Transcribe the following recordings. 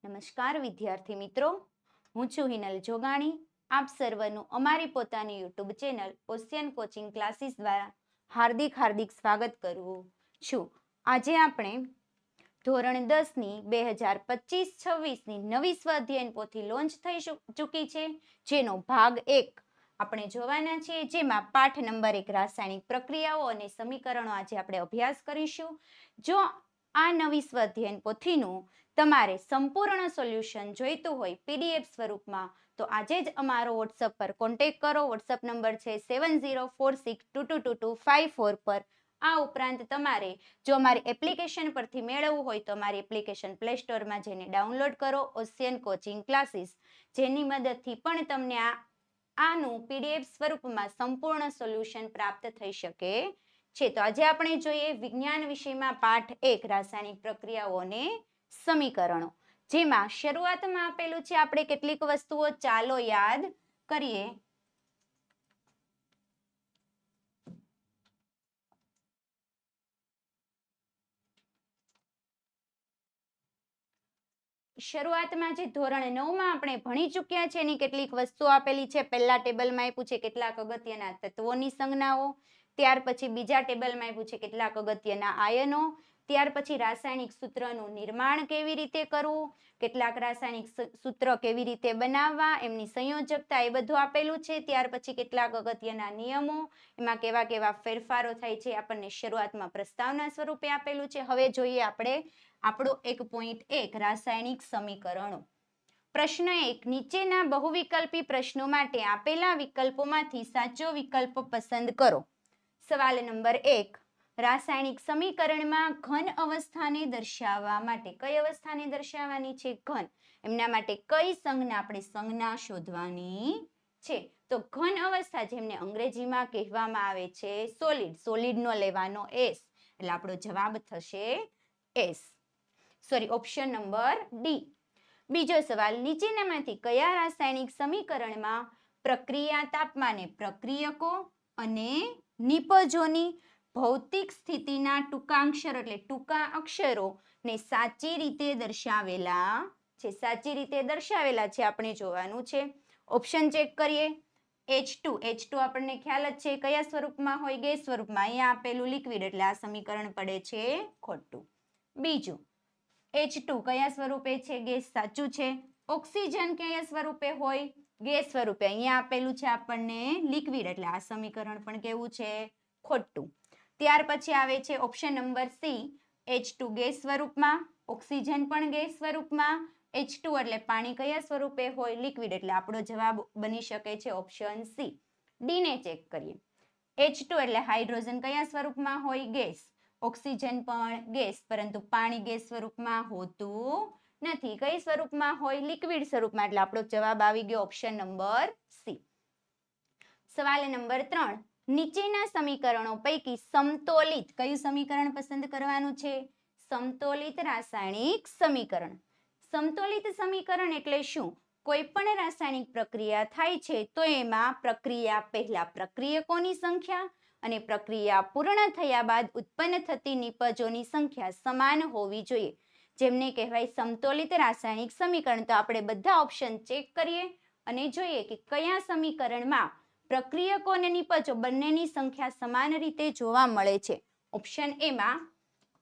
નમસ્કાર વિદ્યાર્થી મિત્રો, હું છું હિનલ જોગાણી. આપ સર્વનું અમારી પોતાની YouTube channel ocean coaching classes દ્વારા હાર્દિક સ્વાગત કરું છું. આજે આપણે ધોરણ 10ની 2025-26ની નવી સ્વાધ્યાયન પોથી લોન્ચ થઈ ચૂકી છે, જેનો ભાગ 1 આપણે જોવાના છીએ, જેમાં પાઠ નંબર 1 રાસાયણિક પ્રક્રિયાઓ અને સમીકરણો આજે આપણે અભ્યાસ કરીશું. જો આ નવી સ્વાધ્યાયન પોથીનું તમારે સંપૂર્ણ સોલ્યુશન જોઈતું હોય પીડીએફ સ્વરૂપમાં, તો આજે જ અમારો વોટ્સઅપ પર કોન્ટેક્ટ કરો. વોટ્સઅપ નંબર છે 7046222254 પર. આ ઉપરાંત તમારે જો અમારી એપ્લિકેશન પરથી મેળવવું હોય તો અમારી એપ્લિકેશન પ્લે સ્ટોરમાં જઈને ડાઉનલોડ કરો, ઓશિયન કોચિંગ ક્લાસીસ, જેની મદદથી પણ તમને આનું પીડીએફ સ્વરૂપમાં સંપૂર્ણ સોલ્યુશન પ્રાપ્ત થઈ શકે છે. તો આજે આપણે જોઈએ વિજ્ઞાન વિષયમાં પાઠ 1 રાસાયણિક પ્રક્રિયાઓ અને સમીકરણો, જેમાં શરૂઆતમાં આપેલું છે આપણે કેટલીક વસ્તુઓ ચાલો યાદ કરીએ. શરૂઆતમાં જે ધોરણ 9માં આપણે ભણી ચૂક્યા છે એની કેટલીક વસ્તુઓ આપેલી છે. પહેલા ટેબલમાં આપ્યું છે કેટલાક અગત્યના તત્વોની સંજ્ઞાઓ, ત્યાર પછી બીજા ટેબલમાં આપ્યું છે કેટલાક અગત્યના આયનો, ત્યાર પછી રાસાયણિક સૂત્રનું નિર્માણ કેવી રીતે કરવું, કેટલાક રાસાયણિક સૂત્ર કેવી રીતે બનાવવા, એમની સંયોજકતા, એ બધું આપેલું છે. ત્યાર પછી કેટલાક અગત્યના નિયમો, એમાં કેવા કેવા ફેરફારો થાય છે, આપણને શરૂઆતમાં પ્રસ્તાવના સ્વરૂપે આપેલું છે. હવે જોઈએ આપણે આપણો 1.1 રાસાયણિક સમીકરણો. પ્રશ્ન 1, નીચેના બહુવિકલ્પી પ્રશ્નો માટે આપેલા વિકલ્પોમાંથી સાચો વિકલ્પ પસંદ કરો. સવાલ નંબર 1, રાસાયણિક સમીકરણમાં ઘન અવસ્થાને દર્શાવવા માટે કઈ અવસ્થાને દર્શાવવાની છે? ઘન. એમના માટે કઈ સંજ્ઞા? આપણે સંજ્ઞા શોધવાની છે. તો ઘન અવસ્થા, જેમને અંગ્રેજીમાં કહેવામાં આવે છે સોલિડ, સોલિડનો લેવાનો S, એટલે આપણો જવાબ થશે S. Option number D. બીજો સવાલ, નીચેનામાંથી કયા રાસાયણિક સમીકરણમાં પ્રક્રિયા તાપમાને પ્રક્રિયકો અને નિપજોની ભૌતિક સ્થિતિના ટૂંકાક્ષરો એટલે ટૂંકા અક્ષરોને સાચી રીતે દર્શાવેલા છે? સાચી રીતે દર્શાવેલા છે આપણે જોવાનું છે. ઓપ્શન ચેક કરીએ. H2 આપણને ખ્યાલ જ છે કયા સ્વરૂપમાં હોય? ગેસ સ્વરૂપમાં. અહીંયા આપેલું લિક્વિડ એટલે આ સમીકરણ પડે છે ખોટું. બીજું, H2 કયા સ્વરૂપે છે? ગેસ. સાચું છે. ઓક્સિજન કયા સ્વરૂપે હોય? ગેસ સ્વરૂપે. અહીંયા આપેલું છે આપણને લિક્વિડ એટલે આ સમીકરણ પણ કેવું છે? ખોટું. ત્યાર પછી આવે છે option number C, H2 gas સ્વરૂપમાં, ઓક્સિજન પણ ગેસ સ્વરૂપમાં, H2 એટલે પાણી કયા સ્વરૂપે હોય? લિક્વિડ, એટલે આપણો જવાબ બની શકે છે ઓપ્શન સી. ડી ને ચેક કરીએ. H2 એટલે હાઇડ્રોજન કયા સ્વરૂપમાં હોય? ગેસ. ઓક્સિજન પણ ગેસ, પરંતુ પાણી ગેસ સ્વરૂપમાં હોતું નથી. કઈ સ્વરૂપમાં હોય? લિક્વિડ સ્વરૂપમાં, એટલે આપણો જવાબ આવી ગયો ઓપ્શન નંબર સી. સવાલ નંબર 3, નીચેના સમીકરણો પૈકી સમતોલિત કયું સમીકરણ પસંદ કરવાનું છે? સમતોલિત રાસાયણિક સમીકરણ. સમતોલિત સમીકરણ એટલે શું? કોઈ પણ રાસાયણિક પ્રક્રિયા થાય છે તો એમાં પ્રક્રિયા પહેલા પ્રક્રિયકોની સંખ્યા અને પ્રક્રિયા પૂર્ણ થયા બાદ ઉત્પન્ન થતી નિપજોની સંખ્યા સમાન હોવી જોઈએ, જેમને કહેવાય સમતોલિત રાસાયણિક સમીકરણ. તો આપણે બધા ઓપ્શન ચેક કરીએ અને જોઈએ કે કયા સમીકરણમાં પ્રક્રિયકો અને નિપજો બંનેની સંખ્યા સમાન રીતે જોવા મળે છે. ઓપ્શન એ માં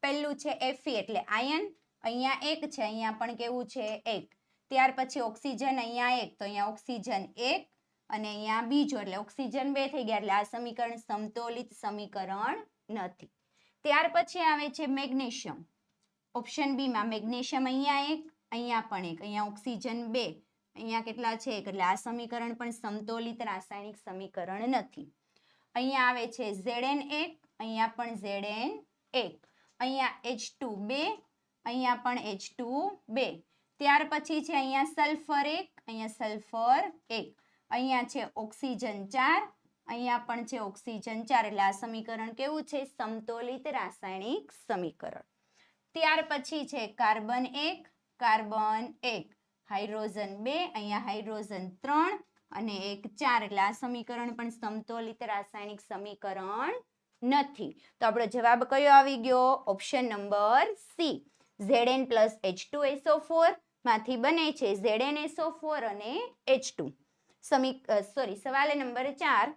પહેલું છે Fe એટલે આયન, અહીંયા 1 છે, અહીંયા પણ કેવું છે 1. ત્યાર પછી ઓક્સિજન, અહીંયા 1, તો અહીંયા ઓક્સિજન 1 અને અહીંયા બીજો એટલે ઓક્સિજન 2 થઈ ગયા, એટલે આ સમીકરણ સમતોલિત સમીકરણ નથી. ત્યાર પછી આવે છે મેગ્નેશિયમ. ઓપ્શન બી માં મેગ્નેશિયમ અહીંયા 1, અહીંયા પણ 1, અહીંયા ઓક્સિજન 2, અહીંયા કેટલા છે? 1, એટલે આ સમીકરણ પણ સમતોલિત રાસાયણિક સમીકરણ નથી. અહીંયા આવે છે Zn1, અહીંયા પણ Zn1, અહીંયા H2 2, અહીંયા પણ H2 2. ત્યાર પછી છે અહીંયા સલ્ફર 1, અહીંયા સલ્ફર 1, અહીંયા છે ઓક્સિજન 4, અહીંયા પણ છે ઓક્સિજન 4, એટલે આ સમીકરણ કેવું છે? સમતોલિત રાસાયણિક સમીકરણ. ત્યાર પછી છે કાર્બન 1, કાર્બન 1, હાઇડ્રોજન 2, અહીંયા હાઇડ્રોજન 3 અને 1 4, એટલે આ સમીકરણ પણ સમતોલિત રાસાયણિક સમીકરણ નથી. તો આપણો જવાબ કયો આવી ગયો? Option number C, Zn plus H2SO4 માંથી બને છે ZnSO4 અને H2. સવાલ નંબર 4.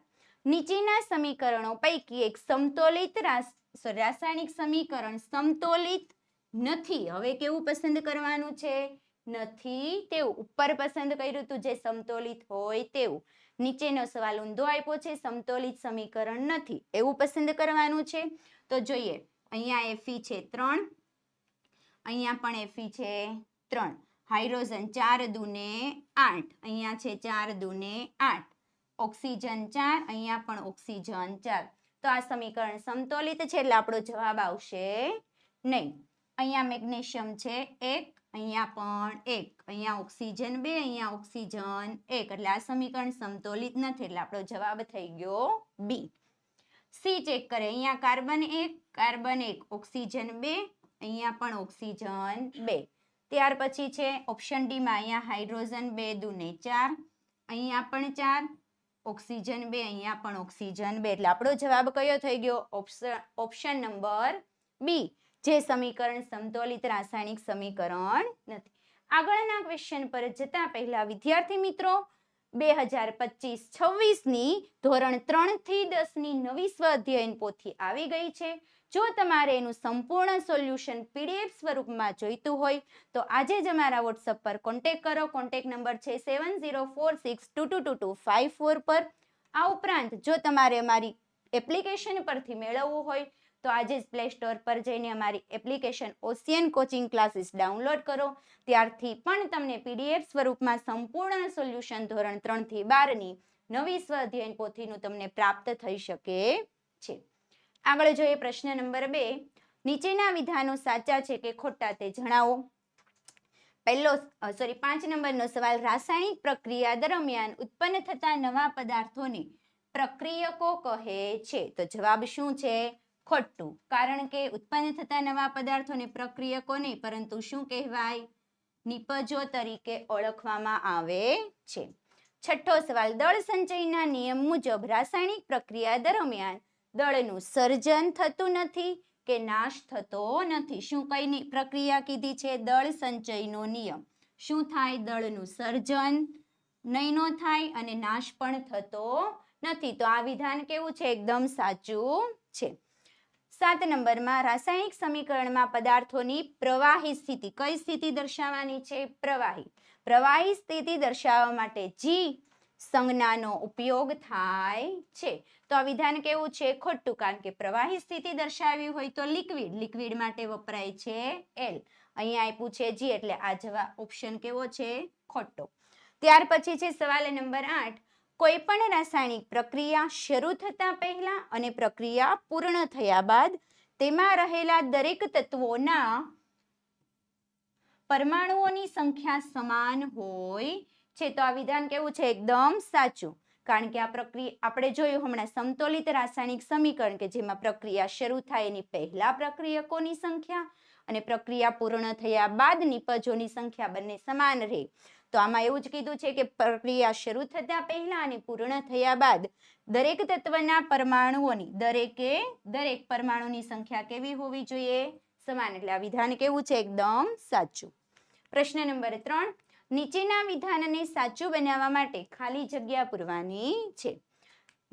નીચેના સમીકરણો પૈકી એક સમતોલિત રાસાયણિક સમીકરણ સમતોલિત નથી. હવે કેવું પસંદ કરવાનું છે? નથી તેવું. ઉપર પસંદ કર્યું હતું જે સમતોલિત હોય તેવું. નીચેનો સવાલ ઊંધો આપ્યો છે, સમતોલિત સમીકરણ નથી એવું પસંદ કરવાનું છે. તો જોઈએ, અહીંયા Fe છે 3, અહીંયા પણ Fe છે 3. હાઇડ્રોજન 4 દુને 8, અહીંયા છે 4 દુને 8. ઓક્સિજન 4, અહીંયા પણ ઓક્સિજન 4. તો આ સમીકરણ સમતોલિત છે એટલે આપણો જવાબ આવશે નહીં. અહીંયા મેગ્નેશિયમ છે 1, અહીંયા પણ 1, અહીંયા ઓક્સિજન 2, અહીંયા ઓક્સિજન 1, એટલે આ સમીકરણ સમતોલિત નથી એટલે આપણો જવાબ થઈ ગયો બી. સી ચેક કરે, અહીંયા કાર્બન 1, ઓક્સિજન 2, અહીંયા પણ ઓક્સિજન 2. ત્યાર પછી છે ઓપ્શન ડી માં અહીંયા હાઇડ્રોજન 2 દુને 4, અહીંયા પણ 4, ઓક્સિજન 2, અહીંયા પણ ઓક્સિજન 2, એટલે આપણો જવાબ કયો થઈ ગયો? ઓપ્શન નંબર બી, જે સમીકરણ સમતોલિત રાસાયણિક સમીકરણ નથી. આગળના ક્વેશ્ચન પર જતા પહેલા વિદ્યાર્થી મિત્રો, 2025-26 ની ધોરણ 3 થી 10 ની નવી સ્વઅધ્યયન પોથી આવી ગઈ છે. જો તમારે એનું સંપૂર્ણ સોલ્યુશન PDF સ્વરૂપમાં જોઈતું હોય તો આજે જ અમારા WhatsApp પર કોન્ટેક્ટ કરો. કોન્ટેક્ટ નંબર છે 7046222254 પર. આ ઉપરાંત જો તમારે અમારી એપ્લિકેશન પરથી મેળવવું હોય તો આજે જ પ્લે સ્ટોર પર જઈને અમારી application ocean coaching classes download કરો. ત્યારથી પણ તમને PDF સ્વરૂપમાં સંપૂર્ણ સોલ્યુશન ધોરણ 3 થી 12 ની નવી સ્વઅધ્યયન પોથીનું તમને પ્રાપ્ત થઈ શકે છે. આગળ જોઈએ પ્રશ્ન નંબર 2. નીચેના વિધાનો સાચા છે કે ખોટા તે જણાવો. 5 નંબરનો સવાલ, રાસાયણિક પ્રક્રિયા દરમિયાન ઉત્પન્ન થતા નવા પદાર્થોને પ્રક્રિયકો કહે છે. તો જવાબ શું છે? ખોટું. કારણ કે ઉત્પન્ન થતા નવા પદાર્થોને પ્રક્રિયકો નહીં પરંતુ શું કહેવાય? નિપજો તરીકે ઓળખવામાં આવે છે. છઠ્ઠો સવાલ, દળ સંચયના નિયમ મુજબ રાસાયણિક પ્રક્રિયા દરમિયાન દળનું સર્જન થતું નથી કે નાશ થતો નથી. શું કઈ પ્રક્રિયા કીધી છે? દળ સંચયનો નિયમ. શું થાય? દળનું સર્જન નહીં નો થાય અને નાશ પણ થતો નથી. તો આ વિધાન કેવું છે? એકદમ સાચું છે. 7 નંબરમાં રાસાયણિક સમીકરણમાં પદાર્થોની પ્રવાહી સ્થિતિ, કઈ સ્થિતિ દર્શાવવાની છે? પ્રવાહી. પ્રવાહી સ્થિતિ દર્શાવવા માટે જી સંજ્ઞાનો ઉપયોગ થાય છે. તો આ વિધાન કેવું છે? ખોટું. કારણ કે પ્રવાહી સ્થિતિ દર્શાવવી હોય તો લિક્વિડ માટે વપરાય છે એલ. અહીંયા આપ્યું છે જી એટલે આ જવાબ ઓપ્શન કેવો છે? ખોટો. ત્યાર પછી છે સવાલ નંબર 8. કોઈ પણ રાસાયણિક પ્રક્રિયા શરૂ થતા પહેલા અને પ્રક્રિયા પૂર્ણ થયા બાદ તેમાં રહેલા દરેક તત્વોના પરમાણુઓની સંખ્યા સમાન હોય છે. તો આ વિધાન કેવું છે? એકદમ સાચું. કારણ કે આ પ્રક્રિયા આપણે જોયું હમણાં સમતોલિત રાસાયણિક સમીકરણ કે જેમાં પ્રક્રિયા શરૂ થાય એની પહેલા પ્રક્રિયકોની સંખ્યા અને પ્રક્રિયા પૂર્ણ થયા બાદ નિપજોની સંખ્યા બંને સમાન રહે. તો આમાં એવું જ કીધું છે કે પ્રક્રિયા શરૂ થતા પહેલા અને પૂર્ણ થયા બાદ દરેક તત્વના પરમાણુઓની દરેક પરમાણુની સંખ્યા કેવી હોવી જોઈએ? સમાન. એટલે આ વિધાન કેવું છે? એકદમ સાચું. પ્રશ્ન નંબર 3. નીચેના વિધાનને સાચું બનાવવા માટે ખાલી જગ્યા પૂરવાની છે.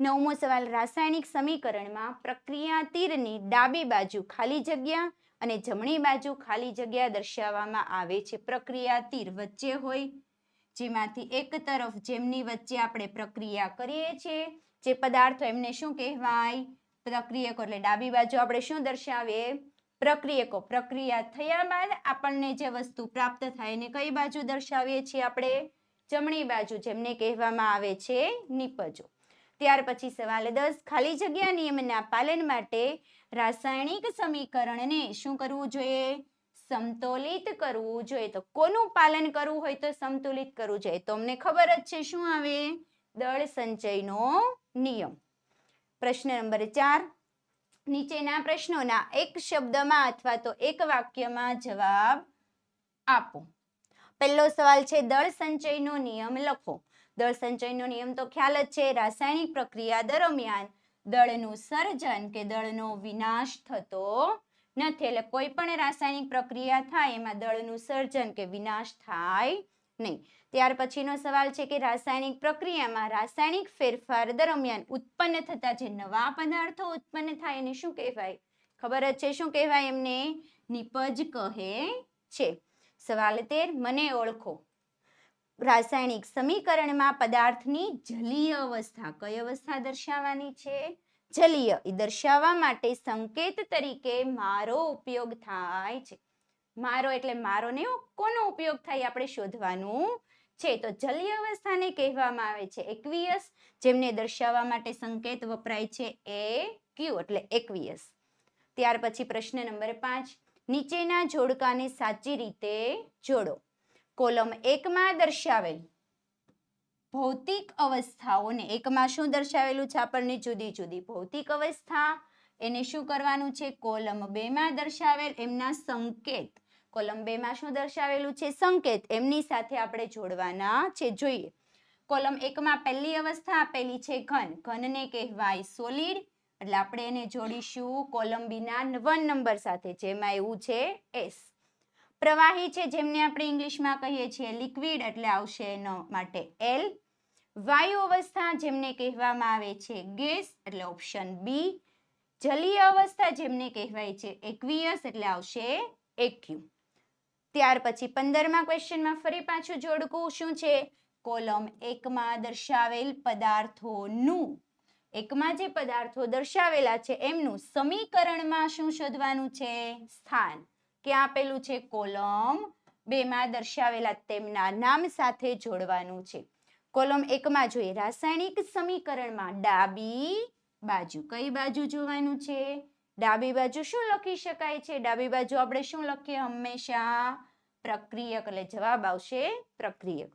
9મો સવાલ, રાસાયણિક સમીકરણમાં પ્રક્રિયા તીરની ડાબી બાજુ ખાલી જગ્યા અને જમણી બાજુ ખાલી જગ્યા દર્શાવવામાં આવે છે. પ્રક્રિયા તીર વચ્ચે હોય જેમાંથી એક તરફ જેમની વચ્ચે આપણે પ્રક્રિયા કરીએ છીએ જે પદાર્થો એમને શું કહેવાય? પ્રક્રિયકો. એટલે ડાબી બાજુ આપણે શું દર્શાવીએ? પ્રક્રિયકો. પ્રક્રિયા થયા બાદ આપણને જે વસ્તુ પ્રાપ્ત થાય એને કઈ બાજુ દર્શાવીએ છીએ આપણે? જમણી બાજુ, જેમને કહેવામાં આવે છે નિપજો. ત્યાર પછી સવાલ 10. ખાલી જગ્યા નિયમના પાલન માટે રાસાયણિક સમીકરણને શું કરવું જોઈએ? સમતોલિત કરવું જોઈએ. તો કોનું પાલન કરવું હોય તો સમતુલિત કરવું જોઈએ? તો અમને ખબર જ છે શું આવે? દળ સંચયનો નિયમ. પ્રશ્ન નંબર 4. નીચેના પ્રશ્નોના એક શબ્દમાં અથવા તો એક વાક્યમાં જવાબ આપો. પહેલો સવાલ છે દળ સંચયનો નિયમ લખો. દળ સંચયનો નિયમ તો ખ્યાલ જ છે, રાસાયણિક પ્રક્રિયા દરમિયાન દળનું સર્જન કે દળનો વિનાશ થતો નથી. એટલે કોઈ પણ રાસાયણિક પ્રક્રિયા થાય એમાં દળનું સર્જન કે વિનાશ થાય નહીં. ત્યાર પછીનો સવાલ છે કે રાસાયણિક પ્રક્રિયામાં રાસાયણિક ફેરફાર દરમિયાન ઉત્પન્ન થતા જે નવા પદાર્થો ઉત્પન્ન થાય એને શું કહેવાય? ખબર જ છે શું કહેવાય એમને? નિપજ કહે છે. સવાલ 13, મને ઓળખો. રાસાયણિક સમીકરણમાં પદાર્થની જલીય અવસ્થા, કઈ અવસ્થા દર્શાવવાની છે? જલીય. એ દર્શાવવા માટે સંકેત તરીકે મારો ઉપયોગ થાય છે. મારો એટલે મારો ને કોનો ઉપયોગ થાય આપણે શોધવાનું છે. તો જલીય અવસ્થાને કહેવામાં આવે છે એક્વિયસ, જેમને દર્શાવવા માટે સંકેત વપરાય છે AQ એટલે એક્વિયસ. ત્યાર પછી પ્રશ્ન નંબર 5, નીચેના જોડકાને સાચી રીતે જોડો. કોલમ 1 માં દર્શાવેલ ભૌતિક અવસ્થાઓને, એકમાં શું દર્શાવેલું છે આપણને? જુદી જુદી ભૌતિક અવસ્થા. એને શું કરવાનું છે? કોલમ 2 માં દર્શાવેલ એમના સંકેત. કોલમ 2 માં શું દર્શાવેલું છે? સંકેત. એમની સાથે આપણે જોડવાના છે. જોઈએ. કોલમ 1 માં પહેલી અવસ્થા આપેલી છે ઘન. ઘનને કહેવાય સોલિડ, એટલે આપણે એને જોડીશું કોલમ B ના 1 નંબર સાથે, જેમાં એવું છે S. પ્રવાહી છે જેમને આપણે ઇંગ્લિશમાં કહીએ છીએ લિક્વિડ, એટલે આવશે એનો માટે L. વાયુ અવસ્થા જેમને કહેવામાં આવે છે ગેસ, એટલે ઓપ્શન B. જલીય અવસ્થા જેમને કહેવાય છે એક્વિયસ, એટલે આવશે AQ. ત્યાર પછી 15મા ક્વેશ્ચનમાં ફરી પાછું જોડકું શું છે? કોલમ 1 માં દર્શાવેલ પદાર્થોનું, એકમાં જે પદાર્થો દર્શાવેલા છે એમનું સમીકરણમાં શું શોધવાનું છે? સ્થાન. ક્યાં આપેલું છે? કોલમ 2 માં દર્શાવેલા તેમના નામ સાથે જોડવાનું છે. કોલમ 1 માં જોઈએ રાસાયણિક સમીકરણમાં ડાબી બાજુ, કઈ બાજુ જોવાનું છે? ડાબી બાજુ શું લખી શકાય છે? ડાબી બાજુ આપણે શું લખીએ હંમેશા? પ્રક્રિયક, એટલે જવાબ આવશે પ્રક્રિયક.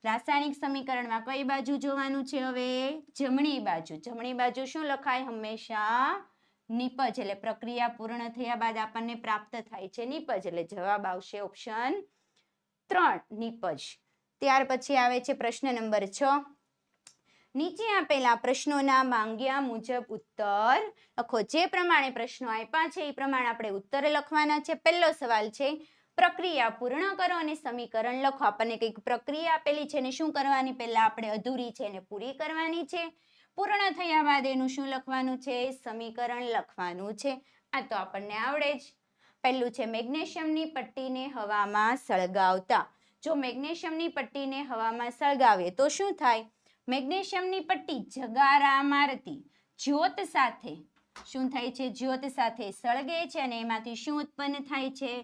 રાસાયણિક સમીકરણમાં કઈ બાજુ જોવાનું છે? હવે જમણી બાજુ. જમણી બાજુ શું લખાય હંમેશા? નિપજ, એટલે પ્રક્રિયા પૂર્ણ થયા બાદ આપણને પ્રાપ્ત થાય છે નિપજ, એટલે જવાબ આવશે ઓપ્શન 3 નિપજ. ત્યાર પછી આવે છે પ્રશ્ન નંબર 6. નીચે આપેલા પ્રશ્નોના માંગ્યા મુજબ ઉત્તર લખો. જે પ્રમાણે પ્રશ્નો આપ્યા છે એ પ્રમાણે આપણે ઉત્તર લખવાના છે. પહેલો સવાલ છે પ્રક્રિયા પૂર્ણ કરો અને સમીકરણ લખો. આપણને કંઈક પ્રક્રિયા આપેલી છે ને શું કરવાની? પહેલા આપણે અધૂરી છે એને પૂરી કરવાની છે. પૂર્ણ થયા બાદ એનું શું લખવાનું છે? સમીકરણ લખવાનું છે. આ તો આપણને આવડે જ. પહેલું છે મેગ્નેશિયમની પટ્ટીને હવામાં સળગાવતા. જો મેગ્નેશિયમની પટ્ટીને હવામાં સળગાવીએ તો શું થાય? મેગ્નેશિયમની પટ્ટી જગારા મારતી જ્યોત સાથે શું થાય છે? જ્યોત સાથે સળગે છે અને એમાંથી શું ઉત્પન્ન થાય છે?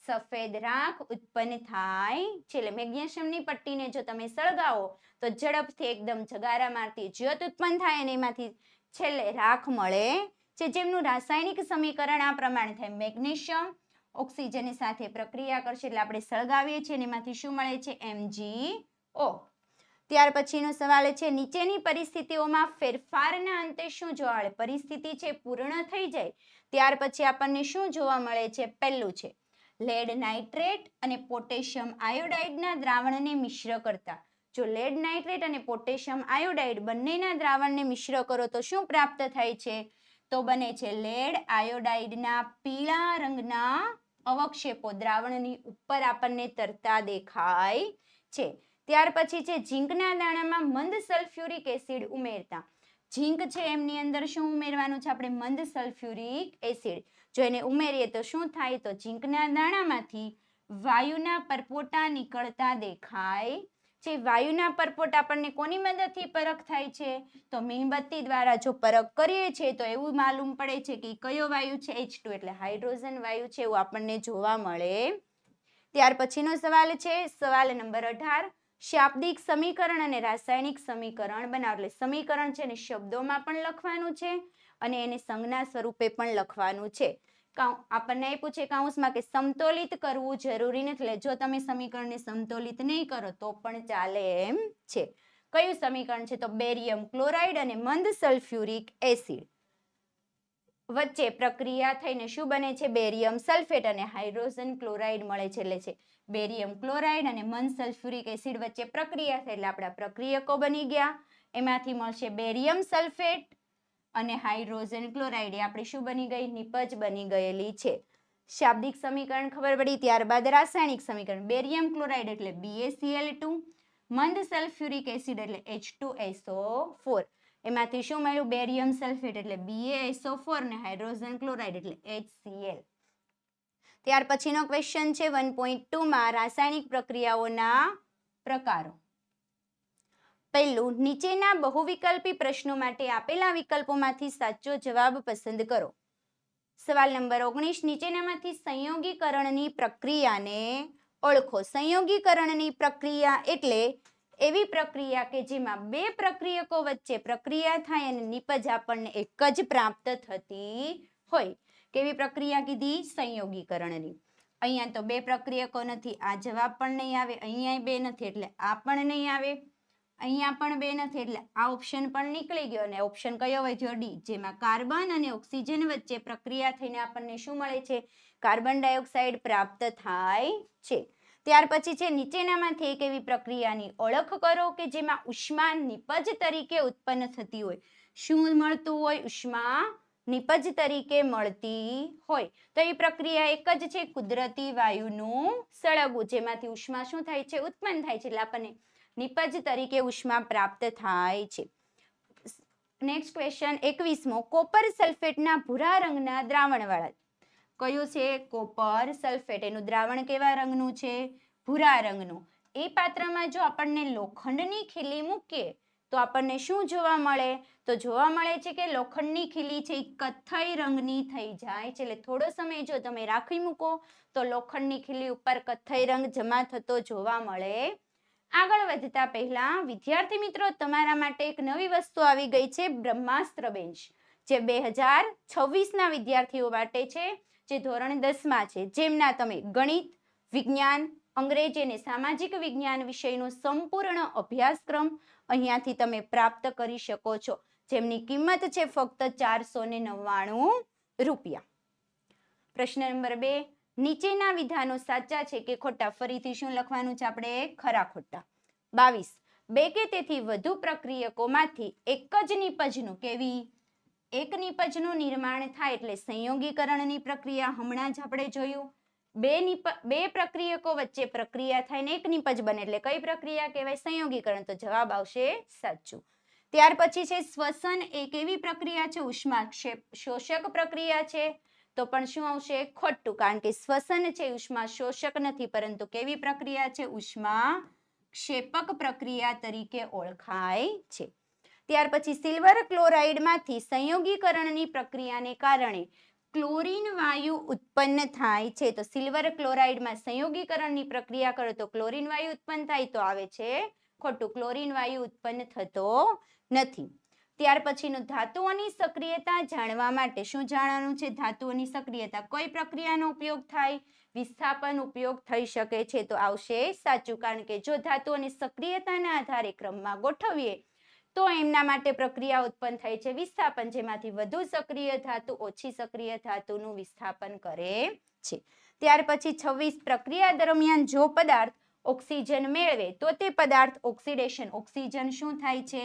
સફેદ રાખ ઉત્પન્ન થાય છે. એટલે મેગ્નેશિયમની પટ્ટીને જો તમે સળગાવો તો ઝડપથી એકદમ જગારા મારતી જ્યોત ઉત્પન્ન થાય અને એમાંથી છેલ્લે રાખ મળે છે, જેમનું રાસાયણિક સમીકરણ આ પ્રમાણે થાય. મેગ્નેશિયમ ઓક્સિજન સાથે પ્રક્રિયા કરશે એટલે આપણે સળગાવીએ છીએ અને એમાંથી શું મળે છે? MgO. ત્યાર પછીનો સવાલ છે નીચેની પરિસ્થિતિઓમાં ફેરફારના અંતે શું જોવા મળે? પરિસ્થિતિ છે પૂર્ણ થઈ જાય ત્યાર પછી આપણને શું જોવા મળે છે? પહેલું છે લેડ નાઇટ્રેટ અને પોટેશિયમ આયોડાઇડના દ્રાવણને મિશ્ર કરતા. જો લેડ નાઇટ્રેટ અને પોટેશિયમ આયોડાઇડ બંનેના દ્રાવણને મિશ્ર કરો તો શું પ્રાપ્ત થાય છે? તો બને છે લેડ આયોડાઇડના પીળા રંગના અવક્ષેપો દ્રાવણની ઉપર આપણને તરતા દેખાય છે. ત્યાર પછી છે ઝીંકના દાણામાં મંદ સલ્ફ્યુરિક એસિડ ઉમેરતા. ઝીંક છે એમની અંદર શું ઉમેરવાનું છે આપણે? મંદ સલ્ફ્યુરિક એસિડ. જો એને ઉમેરીએ તો શું થાય? તો ઝીંકના દાણામાંથી વાયુના પરપોટા નીકળતા દેખાય છે. વાયુના પરપોટા આપણને કોની મદદથી પરખ થાય છે? તો મીણબત્તી દ્વારા જો પરખ કરીએ છીએ તો એવું માલુમ પડે છે કે કયો વાયુ છે? H2 એટલે હાઇડ્રોજન વાયુ છે એવું આપણને જોવા મળે. ત્યાર પછીનો સવાલ છે સવાલ નંબર 18. શાબ્દિક સમીકરણ અને રાસાયણિક સમીકરણ બનાવો. એટલે સમીકરણ છે ને શબ્દોમાં પણ લખવાનું છે અને એને સંજ્ઞા સ્વરૂપે પણ લખવાનું છે. આપણને આપ્યું છે કૌંસમાં કે સમતોલિત કરવું જરૂરી નથી. એટલે જો તમે સમીકરણને સમતોલિત નહીં કરો તો પણ ચાલે એમ છે. કયું સમીકરણ છે? તો બેરિયમ ક્લોરાઇડ અને મંદ સલ્ફ્યુરિક એસિડ વચ્ચે પ્રક્રિયા થઈને શું બને છે? બેરિયમ સલ્ફેટ અને હાઇડ્રોજન ક્લોરાઇડ મળે છે. એટલે છે બેરિયમ ક્લોરાઇડ અને મંદ સલ્ફ્યુરિક એસિડ વચ્ચે પ્રક્રિયા થાય એટલે આપણા પ્રક્રિયકો બની ગયા. એમાંથી મળશે બેરિયમ સલ્ફેટ અને હાઇડ્રોજન ક્લોરાઇડ. એ આપણી શું બની ગઈ? નિપજ બની ગયેલી છે. શાબ્દિક સમીકરણ ખબર પડી. ત્યારબાદ રાસાયણિક સમીકરણ. બેરિયમ ક્લોરાઇડ એટલે BaCl2, મંદ સલ્ફ્યુરિક એસિડ એટલે H2SO4. એમાંથી શું મળ્યું? બેરિયમ સલ્ફેટ એટલે BaSO4 ને હાઇડ્રોજન ક્લોરાઇડ એટલે HCl. ત્યાર પછીનો ક્વેશ્ચન છે 1.2 માં રાસાયણિક પ્રક્રિયાઓના પ્રકારો. પહેલું, નીચેના બહુવિકલ્પી પ્રશ્નો માટે આપેલા વિકલ્પોમાંથી સાચો જવાબ પસંદ કરો. સવાલ નંબર 19, નીચેનામાંથી સંયોગીકરણની પ્રક્રિયાને ઓળખો. સંયોગીકરણની પ્રક્રિયા એટલે એવી પ્રક્રિયા કે જેમાં બે પ્રક્રિયકો વચ્ચે પ્રક્રિયા થાય અને નિપજ આપણને એક જ પ્રાપ્ત થતી હોય. કેવી પ્રક્રિયા કીધી? સંયોગીકરણની. અહીંયા તો બે પ્રક્રિયકો નથી, આ જવાબ પણ નહીં આવે. અહીંયા બે નથી એટલે આ પણ નહીં આવે. અહીંયા પણ બે નથી એટલે આ ઓપ્શન પણ નીકળી ગયો અને ઓપ્શન કયો વધ્યો? ડી, જેમાં કાર્બન અને ઓક્સિજન વચ્ચે પ્રક્રિયા થઈને આપણને શું મળે છે? કાર્બન ડાયોક્સાઇડ પ્રાપ્ત થાય છે. ત્યાર પછી છે નીચેનામાંથી એક એવી પ્રક્રિયાની ઓળખ કરો કે જેમાં ઉષ્મા નિપજ તરીકે ઉત્પન્ન થતી હોય. શું મળતું હોય? ઉષ્મા નિપજ તરીકે મળતી હોય. તો એ પ્રક્રિયા એક જ છે, કુદરતી વાયુનું સળગવું, જેમાંથી ઉષ્મા શું થાય છે? ઉત્પન્ન થાય છે. એટલે આપણને નિપજ તરીકે ઉષ્મા પ્રાપ્ત થાય છે. નેક્સ્ટ ક્વેશ્ચન 21મો, કોપર સલ્ફેટના ભૂરા રંગના દ્રાવણવાળા. કયું છે? Copper sulphate. એનું દ્રાવણ કેવા રંગનું છે? ભૂરા રંગનું. એ પાત્રમાં જો આપણને લોખંડની ખીલી મૂકીએ તો આપણને શું જોવા મળે? તો જોવા મળે છે કે લોખંડની ખીલી છે એ કથ્થઈ રંગની થઈ જાય છે. એટલે થોડો સમય જો તમે રાખી મૂકો તો લોખંડની ખીલી ઉપર કથ્થઈ રંગ જમા થતો જોવા મળે. આગળ વધતા પહેલા વિદ્યાર્થી મિત્રો, તમારા માટે એક નવી વસ્તુ આવી ગઈ છે, બ્રહ્માસ્ત્ર બેન્ચ, જે 2026ના વિદ્યાર્થીઓ માટે છે, જે ધોરણ 10માં છે, જેમના તમે ગણિત, વિજ્ઞાન, અંગ્રેજી અને સામાજિક વિજ્ઞાન વિષયનો સંપૂર્ણ અભ્યાસક્રમ અહીંયાથી તમે પ્રાપ્ત કરી શકો છો, જેમની કિંમત છે ફક્ત 499 રૂપિયા. પ્રશ્ન નંબર 2, નીચેના વિધાનો સાચા છે કે ખોટા? ફરીથી શું લખવાનું છે આપણે? ખરા ખોટા. 22, બે કે તેથી વધુ પ્રક્રિયકોમાંથી એક જ નિપજનું, કેવી? એક નિપજનું નિર્માણ થાય એટલે સંયોગીકરણની પ્રક્રિયા. હમણાં જ આપણે જોયું, બે પ્રક્રિયકો વચ્ચે પ્રક્રિયા થાય ને એક નિપજ બને એટલે કઈ પ્રક્રિયા કહેવાય? સંયોગીકરણ. તો જવાબ આવશે સાચું. ત્યાર પછી છે શ્વસન. એક એવી પ્રક્રિયા છે, ઉષ્મા શોષક પ્રક્રિયા છે, તો પણ શું આવશે? ખોટું, કારણ કે શ્વસન છે ઉષ્મા શોષક નથી, પરંતુ કેવી પ્રક્રિયા છે? ઉષ્મા ક્ષેપક પ્રક્રિયા તરીકે ઓળખાય છે. ત્યાર પછી સિલ્વર ક્લોરાઇડમાંથી સંયોગીકરણની પ્રક્રિયાને કારણે ક્લોરીન વાયુ ઉત્પન્ન થાય છે. તો સિલ્વર ક્લોરાઇડમાં સંયોગીકરણની પ્રક્રિયા કરો તો ક્લોરીન વાયુ ઉત્પન્ન થાય, તો આવે છે ખોટું. ક્લોરીન વાયુ ઉત્પન્ન થતો નથી. ત્યાર પછીનું ધાતુઓની સક્રિયતા જાણવા માટે શું જાણવાનું છે? ધાતુઓની સક્રિયતા. કોઈ પ્રક્રિયાનો ઉપયોગ થાય? વિસ્થાપન ઉપયોગ થઈ શકે છે, તો આવશે સાચું, કારણ કે જો ધાતુઓની સક્રિયતાના આધારે ક્રમમાં ગોઠવીએ તો એમના માટે પ્રક્રિયા ઉત્પન્ન થાય છે વિસ્થાપન, જેમાંથી વધુ સક્રિય ધાતુ ઓછી સક્રિય ધાતુનું વિસ્થાપન કરે છે. ત્યાર પછી 26, પ્રક્રિયા દરમિયાન જો પદાર્થ ઓક્સિજન મેળવે તો તે પદાર્થ ઓક્સિડેશન. ઓક્સિજન શું થાય છે?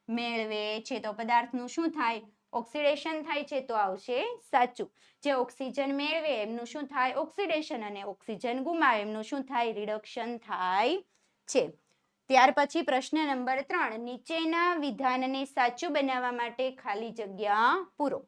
મેળવે છે. તો પદાર્થનું શું થાય? ઓક્સિડેશન થાય છે, તો આવશે સાચું. જે ઓક્સિજન મેળવે એમનું શું થાય? ઓક્સિડેશન, અને ઓક્સિજન ગુમાવે એમનું શું થાય? રિડક્શન થાય છે. ત્યાર પછી પ્રશ્ન નંબર 3, નીચેના વિધાનને સાચું બનાવવા માટે ખાલી જગ્યા પૂરો.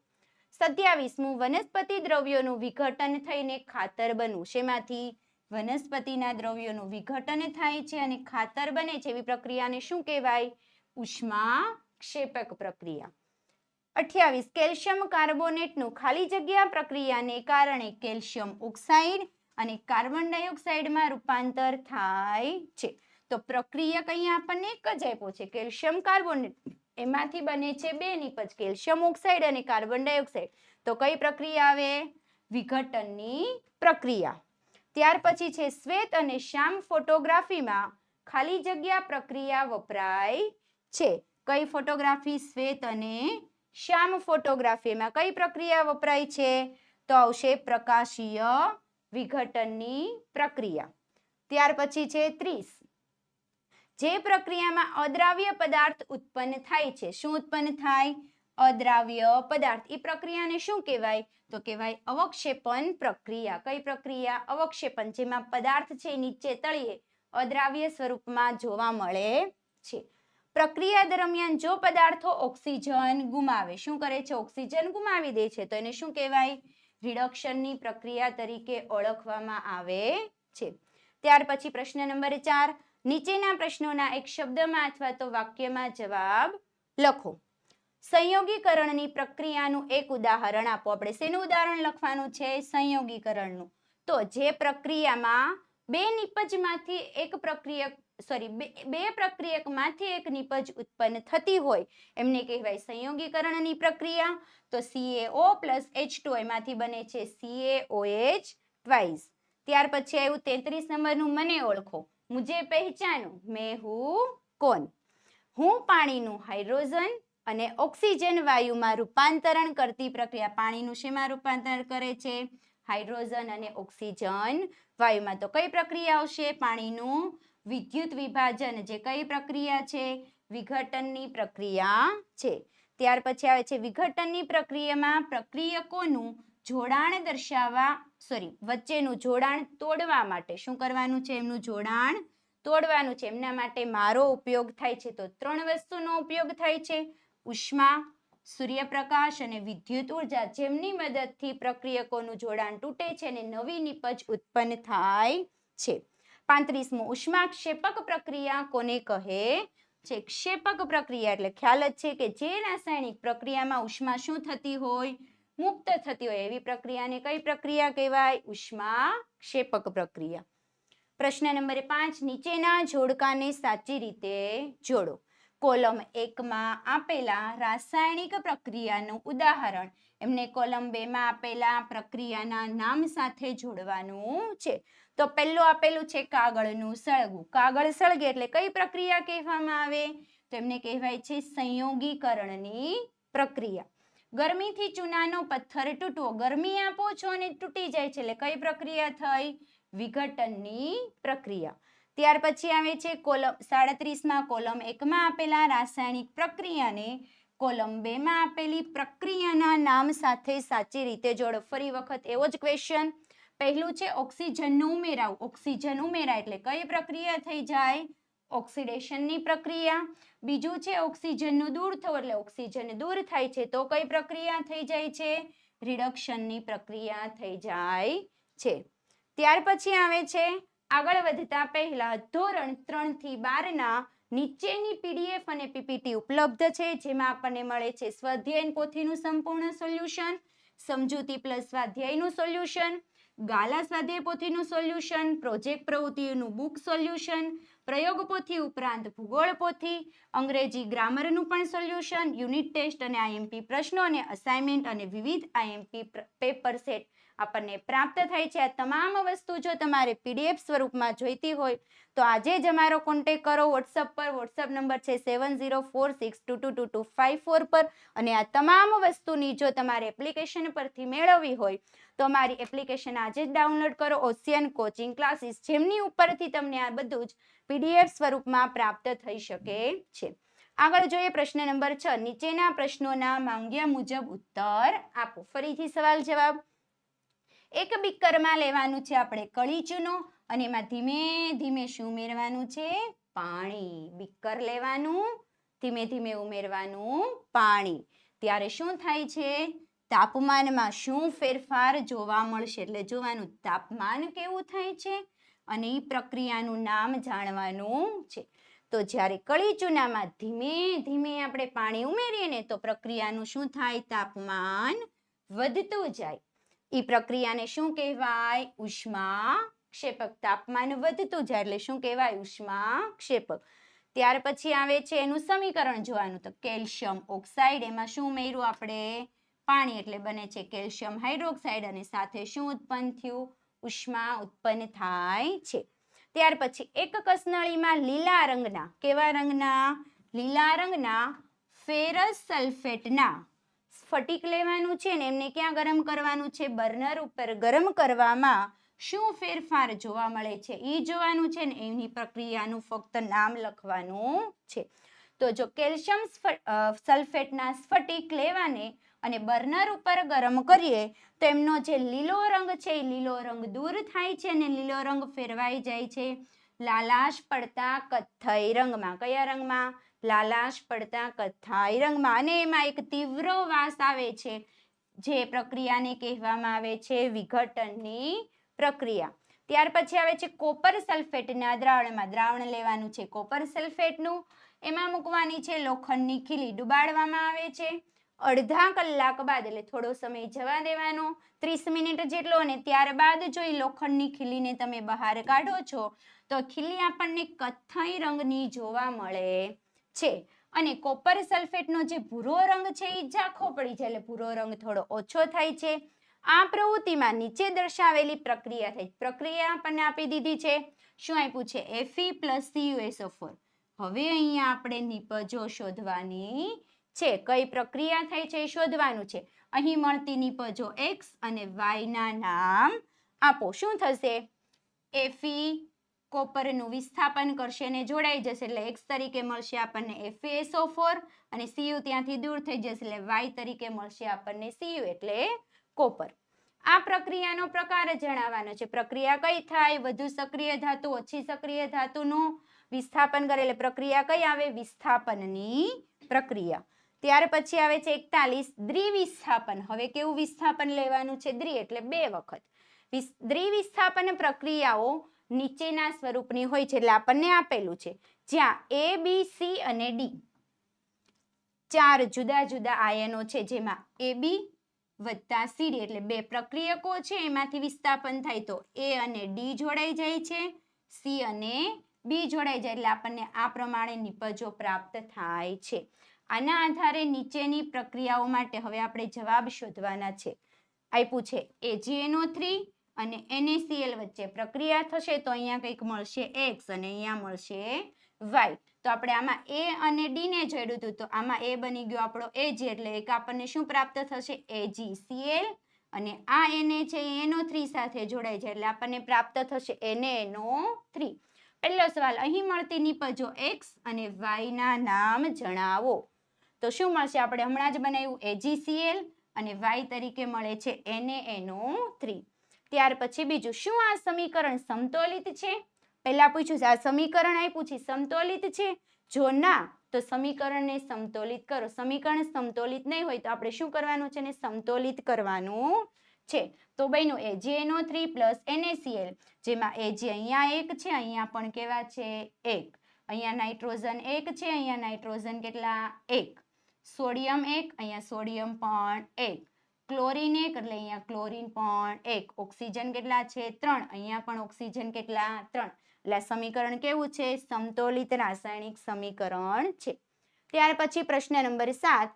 27મું, વનસ્પતિ દ્રવ્યોનું વિઘટન થઈને ખાતર બનવું. શેમાંથી? વનસ્પતિના દ્રવ્યોનું વિઘટન થાય છે અને ખાતર બને છે, એવી પ્રક્રિયાને શું કહેવાય? ઉષ્મા ક્ષેપક પ્રક્રિયા. 28, કેલ્શિયમ કાર્બોનેટનું ખાલી જગ્યા પ્રક્રિયાને કારણે કેલ્શિયમ ઓક્સાઇડ અને કાર્બન ડાયોક્સાઇડમાં રૂપાંતર થાય છે. તો પ્રક્રિયા અહીંયા આપણને એક જ આપ્યો છે, કેલ્શિયમ કાર્બોનેટ. એમાંથી બને છે બે નિપજ, કેલ્શિયમ ઓક્સાઇડ અને કાર્બન ડાયોક્સાઇડ. તો કઈ પ્રક્રિયા આવે? વિઘટનની પ્રક્રિયા. ત્યાર પછી છે શ્વેત અને શ્યામ ફોટોગ્રાફીમાં ખાલી જગ્યા પ્રક્રિયા વપરાય છે. કઈ ફોટોગ્રાફી? શ્વેત અને શ્યામ ફોટોગ્રાફીમાં કઈ પ્રક્રિયા વપરાય છે? તો આવશે પ્રકાશીય વિઘટનની પ્રક્રિયા. ત્યાર પછી છે 30, જે પ્રક્રિયામાં અદ્રાવ્ય પદાર્થ ઉત્પન્ન થાય છે. શું ઉત્પન્ન થાય? અદ્રાવ્ય પદાર્થ. એ પ્રક્રિયાને શું કહેવાય? તો કહેવાય અવક્ષેપન પ્રક્રિયા. કઈ પ્રક્રિયા? અવક્ષેપન, જેમાં પદાર્થ છે નીચે તળિયે અદ્રાવ્ય સ્વરૂપમાં જોવા મળે છે. પ્રક્રિયા દરમિયાન જો પદાર્થો ઓક્સિજન ગુમાવે, શું કરે છે? ઓક્સિજન ગુમાવી દે છે, તો એને શું કહેવાય? રિડક્શનની પ્રક્રિયા તરીકે ઓળખવામાં આવે છે. ત્યાર પછી પ્રશ્ન નંબર 4, નીચેના પ્રશ્નોના એક શબ્દમાં અથવા તો વાક્યમાં જવાબ લખો. સંયોગીકરણની પ્રક્રિયાનું એક ઉદાહરણ આપો. આપણે શેનું ઉદાહરણ લખવાનું છે? સંયોગીકરણનું. તો જે પ્રક્રિયામાં બે પ્રક્રિયકમાંથી એક નિપજ ઉત્પન્ન થતી હોય એમને કહેવાય સંયોગીકરણની પ્રક્રિયા. તો CaO + H2 એમાંથી બને છે CaOH ટ્વાઇસ. ત્યાર પછી આવ્યું 33 નંબરનું, મને ઓળખો. મુझे પહેચાનો, मैं हूँ कौन. હું પાણીનું હાઇડ્રોજન અને ઓક્સિજન વાયુમાં રૂપાંતરણ કરતી પ્રક્રિયા. પાણીનું શેમાં રૂપાંતર કરે છે? હાઇડ્રોજન અને ઓક્સિજન વાયુમાં. તો કઈ પ્રક્રિયા આવશે? પાણીનું વિદ્યુત વિભાજન, જે કઈ પ્રક્રિયા છે? વિઘટનની પ્રક્રિયા છે. ત્યાર પછી આવે છે વિઘટનની પ્રક્રિયામાં પ્રક્રિયકોનું જોડાણ વચ્ચેનું જોડાણ તોડવા માટે શું કરવાનું છે? એમનું જોડાણ તોડવાનું છે. એમના માટે મારો ઉપયોગ થાય છે. તો 3 વસ્તુનો ઉપયોગ થાય છે: ઉષ્મા, સૂર્યપ્રકાશ અને વિદ્યુત ઉર્જા, જેમની મદદથી પ્રક્રિયકોનું જોડાણ તૂટે છે અને નવી નિપજ ઉત્પન્ન થાય છે. 35મો, ઉષ્માક્ષેપક પ્રક્રિયા કોને કહે છે? ક્ષેપક પ્રક્રિયા એટલે ખ્યાલ જ છે કે જે રાસાયણિક પ્રક્રિયામાં ઉષ્મા શું થતી હોય? મુક્ત થતી હોય. એવી પ્રક્રિયાને કઈ પ્રક્રિયા કહેવાય? ઉષ્માક્ષેપક પ્રક્રિયા. પ્રશ્ન નંબર 5, નીચેના જોડકાને સાચી રીતે જોડો. કોલમ 1 માં આપેલા રાસાયણિક પ્રક્રિયાનું ઉદાહરણ એમને કોલમ 2 માં આપેલા પ્રક્રિયાના નામ સાથે જોડવાનું છે. તો પહેલું આપેલું છે કાગળનું સળગવું. કાગળ સળગે એટલે કઈ પ્રક્રિયા કહેવામાં આવે? તો એમને કહેવાય છે સંયોગીકરણની પ્રક્રિયા. ગરમીથી ચૂનાનો પથ્થર તૂટવો. ગરમી આપો છો અને તૂટી જાય છે એટલે કઈ પ્રક્રિયા થઈ? વિઘટનની પ્રક્રિયા. ત્યાર પછી આવે છે કોલમ 37માં કોલમ 1 માં આપેલા રાસાયણિક પ્રક્રિયાને કોલમ 2 માં આપેલી પ્રક્રિયાના નામ સાથે સાચી રીતે જોડો. ફરી વખત એવો જ ક્વેશ્ચન. પહેલું છે ઓક્સિજનનું ઉમેરાવું. ઓક્સિજન ઉમેરાય એટલે કઈ પ્રક્રિયા થઈ જાય? ઓક્સિડેશનની પ્રક્રિયા. બીજું છે ઓક્સિજનનું દૂર થવું એટલે ઓક્સિજન દૂર થાય છે તો કઈ પ્રક્રિયા થઈ જાય છે? રિડક્શનની પ્રક્રિયા થઈ જાય છે. ત્યાર પછી આવે છે આગળ વધતા પહેલા ધોરણ 3 થી 12ના નીચેની PDF અને PPT ઉપલબ્ધ છે, જેમાં આપણને મળે છે સ્વાધ્યાયન પોથીનું સંપૂર્ણ સોલ્યુશન, સમજૂતી પ્લસ સ્વાધ્યાયનું સોલ્યુશન, ગાલા સ્વાધ્યાય પોથીનું સોલ્યુશન, પ્રોજેક્ટ પ્રવૃત્તિનું બુક સોલ્યુશન, પ્રયોગ પોથી ઉપરાંત ભૂગોળ પોથી, અંગ્રેજી ગ્રામરનું પણ સોલ્યુશન, યુનિટ ટેસ્ટ અને IMP પ્રશ્નો અને અસાઇનમેન્ટ અને વિવિધ IMP પેપર સેટ આપણને પ્રાપ્ત થાય છે. આ તમામ વસ્તુ જો તમારે PDF સ્વરૂપમાં જોઈતી હોય તો આજે જ અમારો કોન્ટેક્ટ કરો વોટ્સઅપ પર. વોટ્સઅપ નંબર છે 7046222254 પર. અને આ તમામ વસ્તુની જો તમારે એપ્લિકેશન પરથી મેળવવી હોય તો અમારી એપ્લિકેશન આજે જ ડાઉનલોડ કરો, ઓશિયન કોચિંગ ક્લાસીસ, જેમની ઉપરથી તમને આ બધું જ PDF સ્વરૂપમાં પ્રાપ્ત થઈ શકે છે. આગળ જોઈએ પ્રશ્ન નંબર 6. નીચેના પ્રશ્નોના માંગ્યા મુજબ ઉત્તર આપો. ફરીથી સવાલ જવાબ. એક બીકરમાં લેવાનું છે આપણે કળી ચૂનો અને એમાં ધીમે ધીમે શું ઉમેરવાનું છે? પાણી. બીકર લેવાનું, ધીમે ધીમે ઉમેરવાનું પાણી. ત્યારે શું થાય છે? તાપમાનમાં શું ફેરફાર જોવા મળશે? એટલે જોવાનું તાપમાન કેવું થાય છે અને એ પ્રક્રિયાનું નામ જાણવાનું છે. તો જ્યારે કળી ચૂનામાં ધીમે ધીમે આપણે પાણી ઉમેરીએ ને તો પ્રક્રિયાનું શું થાય? તાપમાન વધતું જાય. એ પ્રક્રિયાને શું કહેવાય? ઉષ્માક્ષેપક. તાપમાન વધતું જાય એટલે શું કહેવાય? ઉષ્માક્ષેપક. ત્યાર પછી આવે છે એનું સમીકરણ જોવાનું. તો કેલ્શિયમ ઓક્સાઇડ, એમાં શું ઉમેર્યું આપણે? પાણી, એટલે બને છે કેલ્શિયમ હાઇડ્રોક્સાઇડ અને સાથે શું ઉત્પન્ન થયું? ઉષ્મા ઉત્પન્ન થાય છે. ત્યાર પછી એક કસનળીમાં લીલા રંગના, કેવા રંગના? લીલા રંગના ફેરસ સલ્ફેટના સ્ફટિક લેવાનું છે ને એમને ક્યાં ગરમ કરવાનું છે? બર્નર ઉપર ગરમ કરવામાં શું ફેરફાર જોવા મળે છે એ જોવાનું છે ને એની પ્રક્રિયાનું ફક્ત નામ લખવાનું છે. તો જો કેલ્શિયમ સલ્ફેટના સ્ફટિક લેવાને અને બર્નર ઉપર ગરમ કરીએ તો એમનો જે લીલો રંગ છે એ લીલો રંગ દૂર થાય છે અને લીલો રંગ ફેરવાઈ જાય છે લાલાશ પડતા કથ્થઈ રંગમાં. કયા રંગમાં? લાલાશ પડતા કથ્થાઈ રંગમાં. અને એમાં એક તીવ્ર વાસ આવે છે, જે પ્રક્રિયાને કહેવામાં આવે છે વિઘટનની પ્રક્રિયા. ત્યાર પછી આવે છે કોપર સલ્ફેટના દ્રાવણમાં. દ્રાવણ લેવાનું છે કોપર સલ્ફેટનું, એમાં મૂકવાની છે લોખંડની ખીલી, ડુબાડવામાં આવે છે. અડધા કલાક બાદ, એટલે થોડો સમય જવા દેવાનો, 30 મિનિટ જેટલો, અને ત્યારબાદ જો એ લોખંડની ખીલીને તમે બહાર કાઢો છો તો ખીલી આપણને કથ્થઈ રંગની જોવા મળે છે. અને કોપર સલ્ફેટનો જે ભૂરો રંગ છે એ ઝાંખો પડી જાય, એટલે ભૂરો રંગ થોડો ઓછો થાય છે. આ પ્રવૃત્તિમાં નીચે દર્શાવેલી પ્રક્રિયા થાય. પ્રક્રિયા આપણને આપી દીધી છે, શું આપ્યું છે? Fe+CuSO4. હવે અહીંયા આપણે નિપજો શોધવાની છે. કઈ પ્રક્રિયા થાય છે એ શોધવાનું છે. અહીં મળતી નિપજો x અને y ના નામ આપો. શું થશે? Fe કોપરનું વિસ્થાપન કરશે અને જોડાઈ જશે, એટલે x તરીકે મળશે આપણને FeSO4 અને Cu ત્યાંથી દૂર થઈ જશે, એટલે y તરીકે મળશે આપણને Cu એટલે કોપર. આ પ્રક્રિયાનો પ્રકાર જણાવવાનો છે. પ્રક્રિયા કઈ થાય? વધુ સક્રિય ધાતુ ઓછી સક્રિય ધાતુનું વિસ્થાપન કરે, એટલે પ્રક્રિયા કઈ આવે? વિસ્થાપનની પ્રક્રિયા. ત્યાર પછી આવે છે 41 દ્વિવિસ્થાપન. હવે કેવું વિસ્થાપન લેવાનું છે? દ્વિ એટલે 2 વખત. દ્વિવિસ્થાપન પ્રક્રિયાઓ નીચેના સ્વરૂપની હોય છે, એટલે આપણને આપેલું છે, જ્યાં A, B, C અને D 4 જુદા જુદા આયનો છે, જેમાં AB વત્તા CD એટલે 2 પ્રક્રિયકો છે, એમાંથી વિસ્થાપન થાય તો A અને D જોડાઈ જાય છે, C અને B જોડાઈ જાય, એટલે આપણને આ પ્રમાણે નિપજો પ્રાપ્ત થાય છે. આના આધારે નીચેની પ્રક્રિયાઓ માટે હવે આપણે જવાબ શોધવાના છે. આપ્યું છે AgNO3 અને NaCl વચ્ચે પ્રક્રિયા થશે તો અહીંયા કંઈક મળશે X અને અહીંયા મળશે Y. તો આપણે આમાં A અને D ને જોડ્યું હતું, તો આમાં A બની ગયો આપણો Ag, એટલે એક આપણને શું પ્રાપ્ત થશે? AgCl. અને આ Na છે એ NO3 સાથે જોડાય છે, એટલે આપણને પ્રાપ્ત થશે NaNO3. પહેલો સવાલ, અહીં મળતી નિપજો X અને Y ના નામ જણાવો. તો શું મળશે? આપણે હમણાં જ બનાવ્યું AgCl અને Y તરીકે મળે છે NaNO3. ત્યાર પછી બીજું, શું આ સમીકરણ સમતોલિત છે? પહેલા પૂછ્યું છે આ સમીકરણ આપ્યું છે સમતોલિત છે? જો ના તો સમીકરણને સમતોલિત કરો. સમીકરણ સમતોલિત નહીં હોય તો આપણે શું કરવાનું છે? ને સમતોલિત કરવાનું છે. તો બન્યું AgNO3 plus NaCl, જેમાં Ag અહીંયા 1 છે, અહીંયા પણ કેવા છે? 1. અહીંયા નાઇટ્રોજન 1 છે, અહીંયા નાઇટ્રોજન કેટલા? 1. સોડિયમ 1, અહીંયા સોડિયમ પણ 1. ક્લોરીન 1, એટલે અહીંયા ક્લોરીન પણ 1. ઓક્સિજન કેટલા છે? 3. અહીંયા પણ ઓક્સિજન કેટલા? 3. એટલે સમીકરણ કેવું છે? સમતોલિત રાસાયણિક સમીકરણ છે. ત્યાર પછી પ્રશ્ન નંબર 7.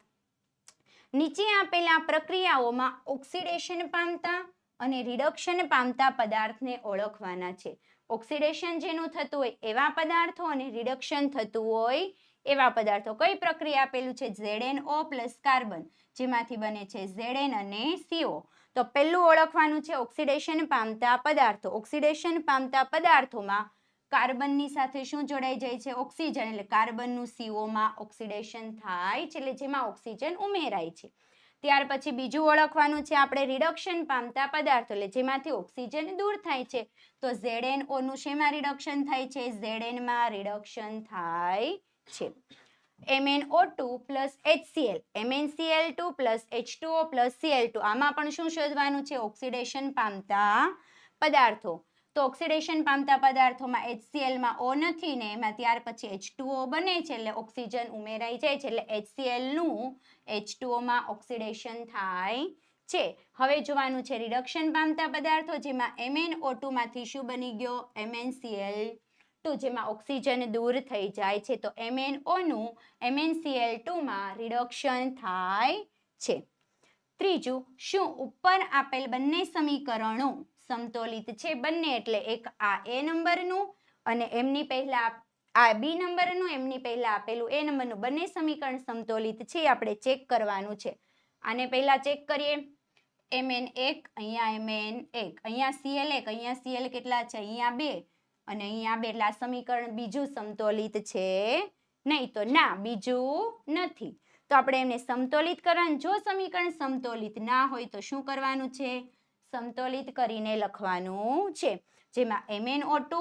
નીચે આપેલા પ્રક્રિયાઓમાં ઓક્સિડેશન પામતા અને રિડક્શન પામતા પદાર્થને ઓળખવાના છે. ઓક્સિડેશન જેનું થતું હોય એવા પદાર્થો અને રિડક્શન થતું હોય એવા પદાર્થો. કઈ પ્રક્રિયા આપેલું છે? ZnO પ્લસ કાર્બન, જેમાંથી બને છે Zn અને CO. તો પહેલું ઓળખવાનું છે ઓક્સિડેશન પામતા પદાર્થો. ઓક્સિડેશન પામતા પદાર્થોમાં કાર્બનની સાથે શું જોડાઈ જાય છે? ઓક્સિજન. એટલે કાર્બનનું CO માં ઓક્સિડેશન થાય છે, એટલે જેમાં ઓક્સિજન ઉમેરાય છે. ત્યાર પછી બીજું ઓળખવાનું છે આપણે રિડક્શન પામતા પદાર્થો, એટલે જેમાંથી ઓક્સિજન દૂર થાય છે. તો ZnO નું શેમાં રિડક્શન થાય છે? Zn માં રિડક્શન થાય છે. MnO2 plus HCl, MnCl2 plus H2O plus Cl2. આમાં પણ શું શોધવાનું છે? ઓક્સિડેશન પામતા પદાર્થો. તો ઓક્સિડેશન પામતા પદાર્થોમાં HCl માં O નથી ને એમાં ત્યાર પછી H2O બને છે, એટલે ઓક્સિજન ઉમેરાઈ જાય છે, એટલે HCl નું H2O માં ઓક્સિડેશન થાય છે. હવે જોવાનું છે રિડક્શન પામતા પદાર્થો, જેમાં MnO2 માંથી શું બની ગયો? MnCl2, જેમાં ઓક્સિજન દૂર થઈ જાય છે, તો MnO નું MnCl2 માં રિડક્શન થાય છે. ત્રીજું, શું ઉપર આપેલ બંને સમીકરણો સમતોલિત છે? બંને એટલે એક આ A નંબરનું અને એમની પહેલા આ B નંબરનું, એમની પહેલા આપેલું A નંબરનું, બંને સમીકરણ સમતોલિત છે, આપણે ચેક કરવાનું છે. આને પહેલા ચેક કરીએ. Mn1, અહીંયા Mn1, અહીંયા Cl1, અહીંયા Cl કેટલા છે? અહીંયા 2 અને અહીંયા 2, એટલે આ સમીકરણ બીજું સમતોલિત છે નહીં તો ના, બીજું નથી. તો આપણે એમને સમતોલિત કરવાનું. જો સમીકરણ સમતોલિત ના હોય તો શું કરવાનું છે? સમતોલિત કરીને લખવાનું છે. જેમાં MnO2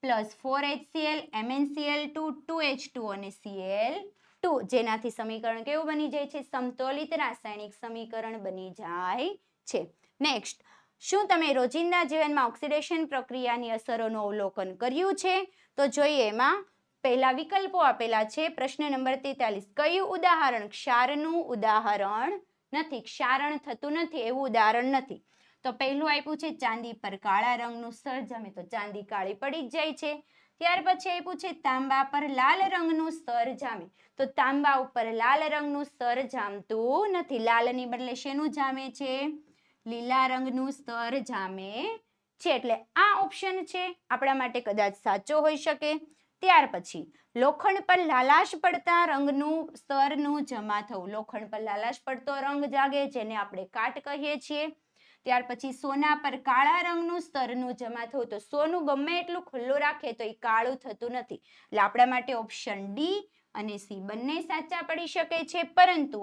plus 4HCl, MnCl2, 2H2 અને Cl2, જેનાથી સમીકરણ કેવું બની જાય છે? સમતોલિત રાસાયણિક સમીકરણ બની જાય છે. નેક્સ્ટ, શું તમે રોજિંદા જીવનમાં ઓક્સિડેશન પ્રક્રિયાની અસરોનું અવલોકન કર્યું છે? તો જોઈએ, એમાં પહેલા વિકલ્પો આપેલા છે. પ્રશ્ન નંબર 43, કયું ઉદાહરણ ક્ષારનું ઉદાહરણ નથી? ક્ષારણ થતું નથી એવું ઉદાહરણ નથી. તો પહેલું આપ્યું છે ચાંદી પર કાળા રંગનું સ્તર જામે, તો ચાંદી કાળી પડી જ જાય છે. ત્યાર પછી આપ્યું છે તાંબા પર લાલ રંગનું સ્તર જામે, તો તાંબા ઉપર લાલ રંગનું સ્તર જામતું નથી. લાલની બદલે શેનું જામે છે? લીલા રંગનું સ્તર જામે છે. એટલે આ ઓપ્શન છે આપણા માટે કદાચ સાચો હોઈ શકે. ત્યાર પછી લોખંડ પર લાલાશ પડતા રંગનું સ્તરનું જમા થવું. લોખંડ પર લાલાશ પડતો રંગ જાગે જેને આપણે કાટ કહીએ છીએ. ત્યાર પછી સોના પર કાળા રંગનું સ્તરનું જમા થવું. તો સોનું ગમે એટલું ખુલ્લું રાખે તો એ કાળું થતું નથી. એટલે આપણા માટે ઓપ્શન ડી અને સી બંને સાચા પડી શકે છે. પરંતુ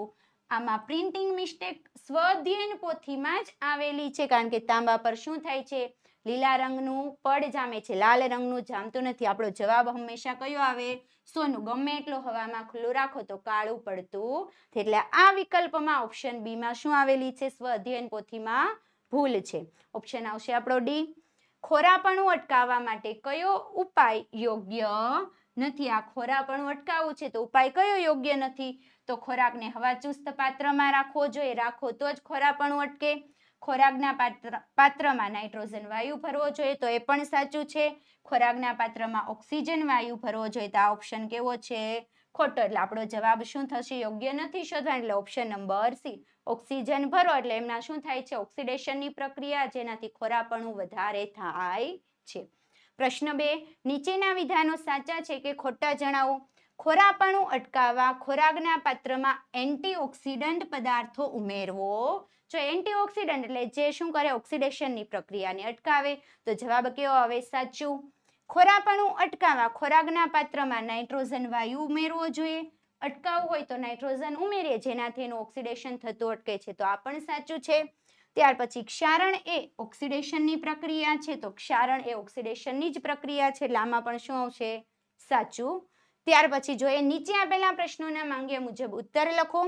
આમાં પ્રિન્ટિંગ મિસ્ટેક સ્વઅધ્યયન પોથીમાં જ આવેલી છે, કારણ કે તાંબા પર શું થાય છે? લીલા રંગનું પડ જામે છે, લાલ રંગનું જામતું નથી. આપણો જવાબ હંમેશા કયો આવે? સોનું. ગમે એટલું હવામાં ખુલ્લું રાખો તો કાળું પડતું. એટલે આ વિકલ્પમાં ઓપ્શન બી માં શું આવેલી છે? સ્વઅધ્યયન પોથીમાં ભૂલ છે. ઓપ્શન આવશે આપણો ડી. ખોરાપણું અટકાવવા માટે કયો ઉપાય યોગ્ય નથી? આ ખોરાપણું અટકાવવું છે તો ઉપાય કયો યોગ્ય નથી? તો ખોરાકને હવાચુસ્ત પાત્રમાં રાખવો જોઈએ. રાખો તો જ ખોરાપણું અટકે. ખોરાકના પાત્રમાં નાઇટ્રોજન વાયુ ભરવો જોઈએ, તો એ પણ સાચું છે. ખોરાકના પાત્રમાં ઓક્સિજન વાયુ ભરવો જોઈએ, તો આ ઓપ્શન કેવો છે? ખોટો. એટલે આપણો જવાબ શું થશે? યોગ્ય નથી શોધવાનો. એટલે ઓપ્શન નંબર સી. ઓક્સિજન ભરો એટલે એમના શું થાય છે? ઓક્સિડેશનની પ્રક્રિયા, જેનાથી ખોરાપણું વધારે થાય છે. પ્રશ્ન 2, નીચેના વિધાનો સાચા છે કે ખોટા જણાવો. ખોરાપણું અટકાવવા ખોરાકના પાત્રમાં એન્ટીઓક્સિડન્ટ પદાર્થો ઉમેરવો. જો એન્ટીઓક્સિડન્ટ એટલે જે શું કરે? ઓક્સિડેશનની પ્રક્રિયાને અટકાવે. તો જવાબ કેવો આવે? સાચું. ખોરાપણું અટકાવવા ખોરાકના પાત્રમાં નાઇટ્રોજન વાયુ ઉમેરવો જોઈએ. અટકાવવું હોય તો નાઇટ્રોજન ઉમેરીએ, જેનાથી એનું ઓક્સિડેશન થતું અટકે છે, તો આ પણ સાચું છે. ત્યાર પછી ક્ષારણ એ ઓક્સિડેશનની પ્રક્રિયા છે, તો ક્ષારણ એ ઓક્સિડેશનની જ પ્રક્રિયા છે, એટલે આમાં પણ શું આવશે? સાચું. ત્યાર પછી જોઈએ, નીચે આપેલા પ્રશ્નોના માંગ્યા મુજબ ઉત્તર લખો.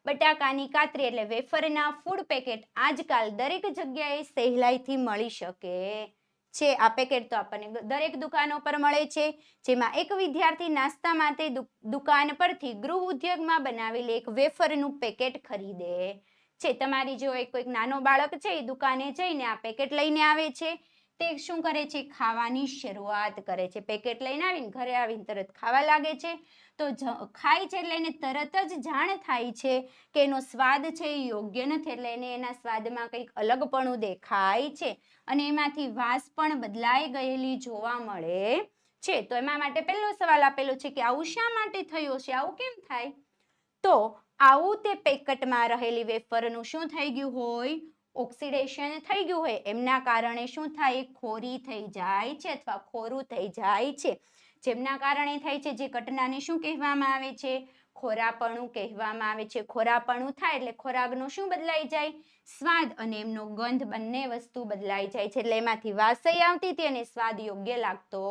બટાકાની કાતરી એટલે વેફરના ફૂડ પેકેટ આજકાલ દરેક જગ્યાએ સહેલાઈથી મળી શકે છે. આ પેકેટ તો આપણને દરેક દુકાનો પર મળે છે. જેમાં એક વિદ્યાર્થી નાસ્તા માટે દુકાન પરથી ગૃહ ઉદ્યોગમાં બનાવેલી એક વેફરનું પેકેટ ખરીદે છે. તમારી જો કોઈક નાનો બાળક છે એ દુકાને જઈને આ પેકેટ લઈને આવે છે. તે શું કરે છે? ખાવાની શરૂઆત કરે છે. પેકેટ લઈને આવીને ઘરે આવીને તરત ખાવા લાગે છે. તો ખાય છે એટલે એને તરત જ જાણ થાય છે કે એનો સ્વાદ છે એ યોગ્ય નથી. એટલે એને એના સ્વાદમાં કંઈક અલગપણું દેખાય છે અને એમાંથી વાસ પણ બદલાઈ ગયેલી જોવા મળે છે. તો એમાં માટે પહેલો સવાલ આપેલો છે કે આવું શા માટે થયું છે? આવું કેમ થાય? તો આવું તે પેકેટમાં રહેલી વેફરનું શું થઈ ગયું હોય? ઓક્સિડેશન થઈ ગયું હોય. એમના કારણે શું થાય? ખોરી થઈ જાય છે અથવા ખોરું થઈ જાય છે. જેમના કારણે થાય છે, જે ઘટનાને શું કહેવામાં આવે છે? ખોરાપણું કહેવામાં આવે છે. ખોરાપણું થાય એટલે ખોરાકનો શું બદલાઈ જાય? સ્વાદ અને એમનો ગંધ, બંને વસ્તુ બદલાઈ જાય છે. એટલે એમાંથી વાસઈ આવતી હતી અને સ્વાદ યોગ્ય લાગતો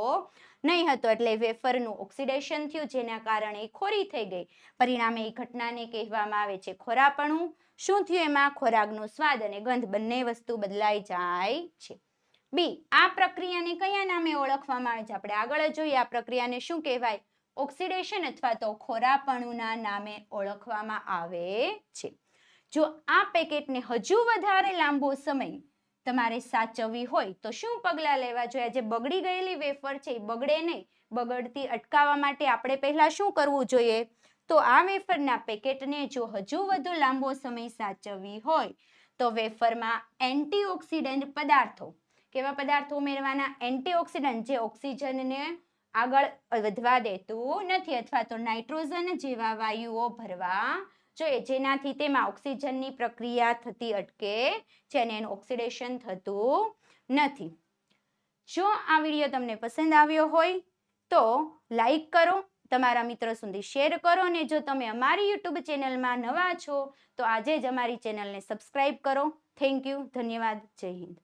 નહીં હતો. એટલે વેફરનું ઓક્સિડેશન થયું, જેના કારણે ખોરી થઈ ગઈ. પરિણામે એ ઘટનાને કહેવામાં આવે છે ખોરાપણું. શું થયું એમાં? ખોરાકનો સ્વાદ અને ગંધ બંને વસ્તુ બદલાઈ જાય છે. બી, આ પ્રક્રિયાને કયા નામે ઓળખવામાં આવે છે? આપણે આગળ જોઈએ. આ પ્રક્રિયાને શું કહેવાય? ઓક્સિડેશન અથવા તો ખોરાપણુંના નામે ઓળખવામાં આવે છે. જો આ પેકેટને હજુ વધારે લાંબો સમય તમારે સાચવવી હોય તો શું પગલાં લેવા જોઈએ? જે બગડી ગયેલી વેફર છે એ બગડે નહીં, બગડતી અટકાવવા માટે આપણે પહેલા શું કરવું જોઈએ? તો આ વેફરના પેકેટને જો હજુ વધુ લાંબો સમય સાચવવી હોય તો વેફરમાં એન્ટીઓક્સિડન્ટ પદાર્થો, કેવા પદાર્થો ઉમેરવાના? એન્ટીઓક્સિડન્ટ, જે ઓક્સિજનને આગળ વધવા દેતું નથી અથવા તો નાઇટ્રોજન જેવા વાયુઓ ભરવા જોઈએ, જેનાથી તેમાં ઓક્સિજનની પ્રક્રિયા થતી અટકે છે અને એનું ઓક્સિડેશન થતું નથી. જો આ વિડીયો તમને પસંદ આવ્યો હોય તો લાઈક કરો, તમારા મિત્રો સુધી શેર કરો અને જો તમે અમારી યુટ્યુબ ચેનલમાં નવા છો તો આજે જ અમારી ચેનલને સબસ્ક્રાઇબ કરો. Thank you. ધન્યવાદ. જય હિન્દ.